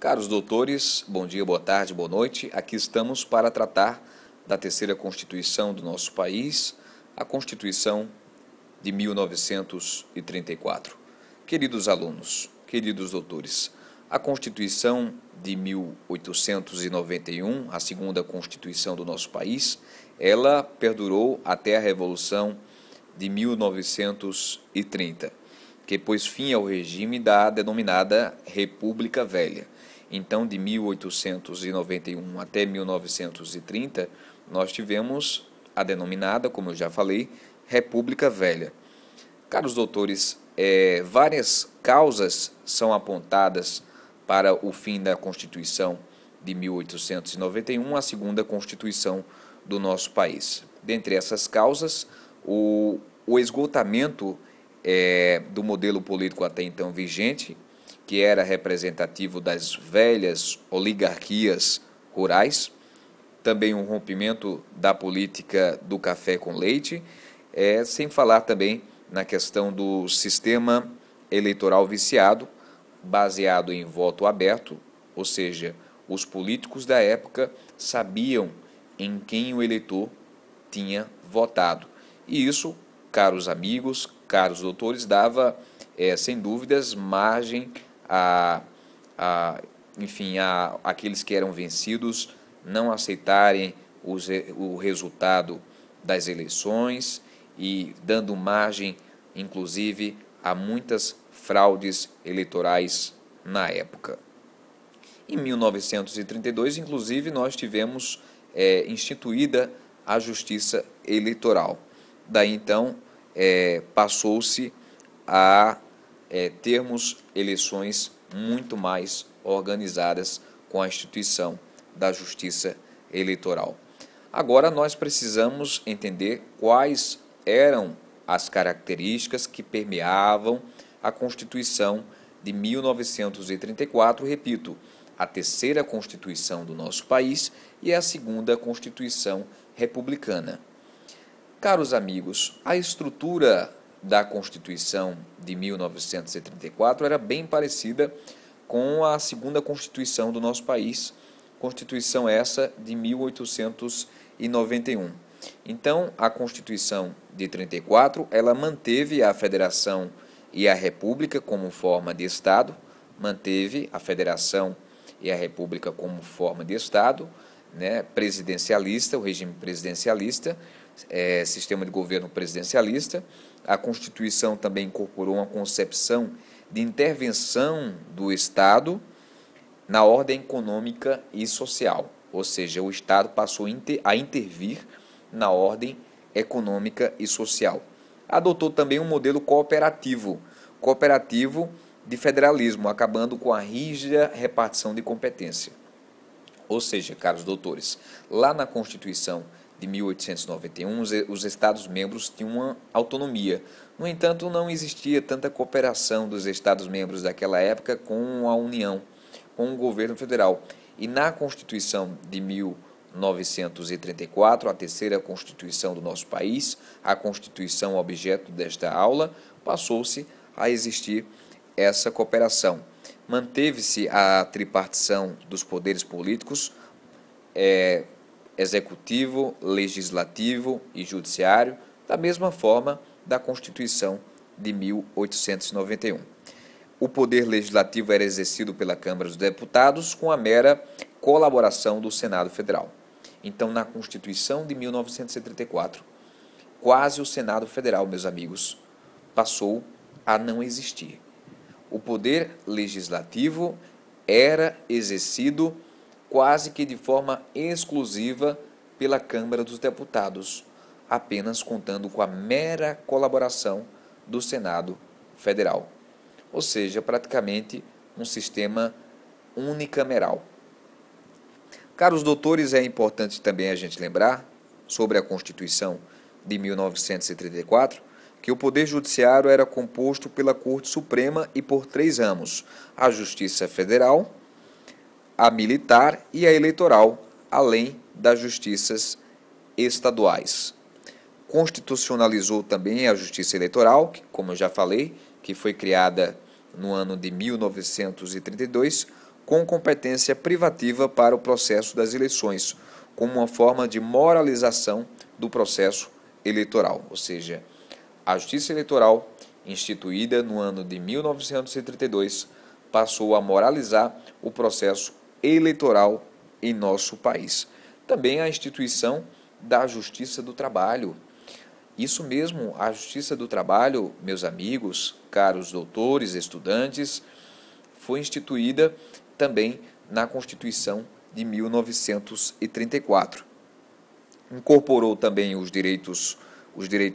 Caros doutores, bom dia, boa tarde, boa noite. Aqui estamos para tratar da terceira Constituição do nosso país, a Constituição de 1934. Queridos alunos, queridos doutores, a Constituição de 1891, a segunda Constituição do nosso país, ela perdurou até a Revolução de 1930, que pôs fim ao regime da denominada República Velha. Então, de 1891 até 1930, nós tivemos a denominada, como eu já falei, República Velha. Caros doutores, várias causas são apontadas para o fim da Constituição de 1891, a segunda Constituição do nosso país. Dentre essas causas, o esgotamento do modelo político até então vigente, que era representativo das velhas oligarquias rurais, também um rompimento da política do café com leite, sem falar também na questão do sistema eleitoral viciado, baseado em voto aberto, ou seja, os políticos da época sabiam em quem o eleitor tinha votado. E isso, caros amigos, caros doutores, dava, sem dúvidas, margem enfim, aqueles que eram vencidos não aceitarem o resultado das eleições e dando margem, inclusive, a muitas fraudes eleitorais na época. Em 1932, inclusive, nós tivemos instituída a Justiça Eleitoral. Daí, então, passou-se a termos eleições muito mais organizadas com a instituição da Justiça Eleitoral. Agora nós precisamos entender quais eram as características que permeavam a Constituição de 1934, repito, a terceira Constituição do nosso país e a segunda Constituição republicana. Caros amigos, a estrutura da Constituição de 1934 era bem parecida com a segunda Constituição do nosso país, Constituição essa de 1891. Então, a Constituição de 34, ela manteve a Federação e a República como forma de Estado, manteve a Federação e a República como forma de Estado, né, presidencialista, o regime presidencialista, sistema de governo presidencialista. A Constituição também incorporou uma concepção de intervenção do Estado na ordem econômica e social, ou seja, o Estado passou a intervir na ordem econômica e social. Adotou também um modelo cooperativo de federalismo, acabando com a rígida repartição de competência. Ou seja, caros doutores, lá na Constituição de 1891, os Estados-membros tinham uma autonomia. No entanto, não existia tanta cooperação dos Estados-membros daquela época com a União, com o governo federal. E na Constituição de 1934, a terceira Constituição do nosso país, a Constituição objeto desta aula, passou-se a existir essa cooperação. Manteve-se a tripartição dos poderes políticos, executivo, legislativo e judiciário, da mesma forma da Constituição de 1891. O poder legislativo era exercido pela Câmara dos Deputados com a mera colaboração do Senado Federal. Então, na Constituição de 1934, quase o Senado Federal, meus amigos, passou a não existir. O poder legislativo era exercido quase que de forma exclusiva pela Câmara dos Deputados, apenas contando com a mera colaboração do Senado Federal. Ou seja, praticamente um sistema unicameral. Caros doutores, é importante também a gente lembrar sobre a Constituição de 1934, que o Poder Judiciário era composto pela Corte Suprema e por 3 ramos: a Justiça Federal, a Militar e a Eleitoral, além das justiças estaduais. Constitucionalizou também a Justiça Eleitoral, que, como eu já falei, que foi criada no ano de 1932, com competência privativa para o processo das eleições, como uma forma de moralização do processo eleitoral. Ou seja, a Justiça Eleitoral, instituída no ano de 1932, passou a moralizar o processo eleitoral em nosso país. Também a instituição da Justiça do Trabalho. Isso mesmo, a Justiça do Trabalho, meus amigos, caros doutores, estudantes, foi instituída também na Constituição de 1934. Incorporou também os direitos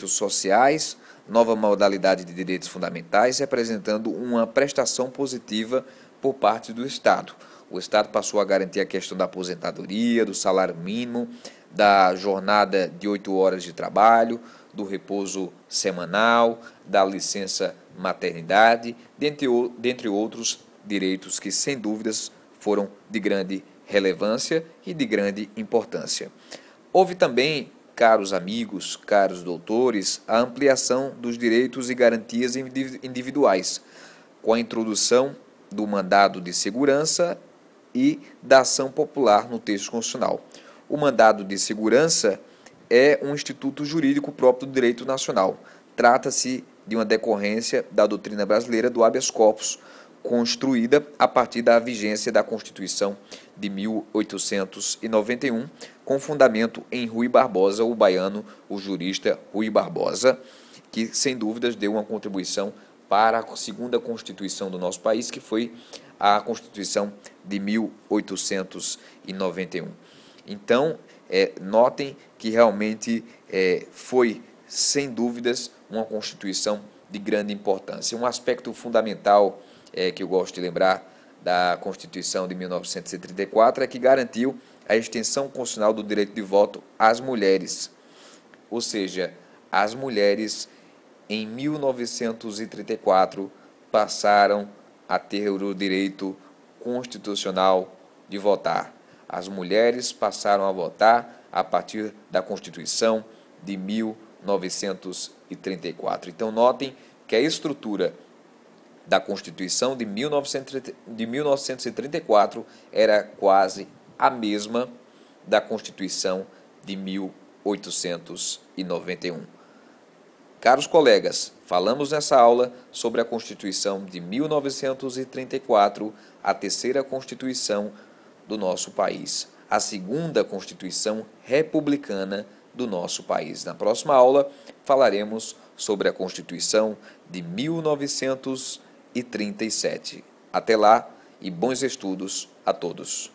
sociais, nova modalidade de direitos fundamentais, representando uma prestação positiva por parte do Estado. O Estado passou a garantir a questão da aposentadoria, do salário mínimo, da jornada de 8 horas de trabalho, do repouso semanal, da licença maternidade, dentre outros direitos que, sem dúvidas, foram de grande relevância e de grande importância. Houve também, caros amigos, caros doutores, a ampliação dos direitos e garantias individuais, com a introdução do mandado de segurança e da ação popular no texto constitucional. O mandado de segurança é um instituto jurídico próprio do direito nacional. Trata-se de uma decorrência da doutrina brasileira do habeas corpus, construída a partir da vigência da Constituição de 1891, com fundamento em Rui Barbosa, o baiano, o jurista Rui Barbosa, que sem dúvidas deu uma contribuição para a segunda Constituição do nosso país, que foi a Constituição de 1891. Então, notem que realmente foi, sem dúvidas, uma Constituição de grande importância. Um aspecto fundamental que eu gosto de lembrar da Constituição de 1934 é que garantiu a extensão constitucional do direito de voto às mulheres. Ou seja, as mulheres em 1934 passaram a ter o direito constitucional de votar. As mulheres passaram a votar a partir da Constituição de 1934. Então, notem que a estrutura da Constituição de 1934 era quase a mesma da Constituição de 1891. Caros colegas, falamos nessa aula sobre a Constituição de 1934, a terceira Constituição do nosso país, a segunda Constituição republicana do nosso país. Na próxima aula, falaremos sobre a Constituição de 1937. Até lá e bons estudos a todos.